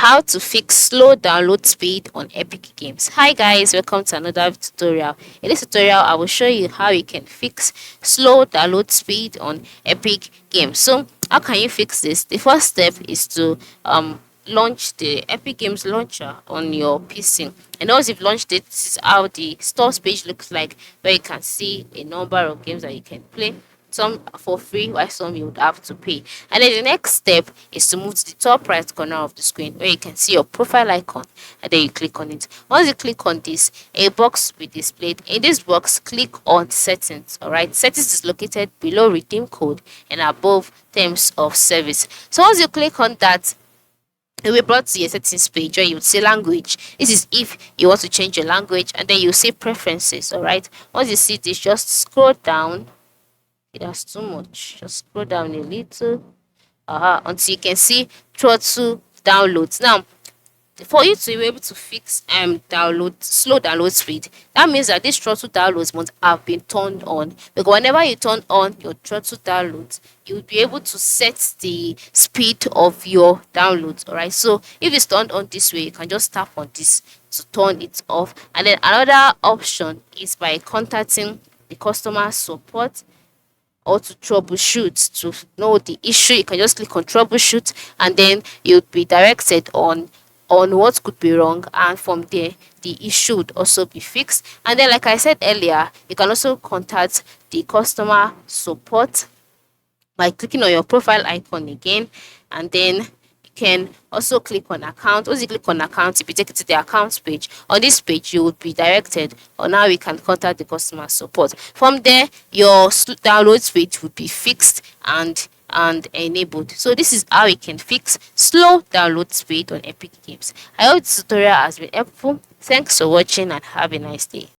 how to fix slow download speed on Epic Games. Hi guys, welcome to another tutorial. In this tutorial, I will show you how you can fix slow download speed on Epic Games. So how can you fix this? The first step is to launch the Epic Games launcher on your PC. And once you've launched it, this is how the stores page looks like, where you can see a number of games that you can play, some for free while some you would have to pay. And then the next step is to move to the top right corner of the screen, where you can see your profile icon, and then you click on it. Once you click on this, a box will be displayed. In this box, click on settings. All right, settings is located below redeem code and above terms of service. So once you click on that, you will be brought to your settings page where you would see language. This is if you want to change your language, and then you see preferences. All right, once you see this, just scroll down. That's too much. Just scroll down a little until you can see throttle downloads. Now, for you to be able to fix slow download speed, that means that this throttle downloads must have been turned on, because whenever you turn on your throttle downloads, you'll be able to set the speed of your downloads. All right, so if it's turned on this way, you can just tap on this to turn it off. And then another option is by contacting the customer support, or to troubleshoot. To know the issue, you can just click on troubleshoot, and then you'll be directed on what could be wrong, and from there the issue would also be fixed. And then, like I said earlier, you can also contact the customer support by clicking on your profile icon again, and then you can also click on account. Once you click on account, you'll be taken to the accounts page. On this page, you would be directed on how you can contact the customer support. From there, your download speed would be fixed and enabled. So this is how you can fix slow download speed on Epic Games. I hope this tutorial has been helpful. Thanks for watching and have a nice day.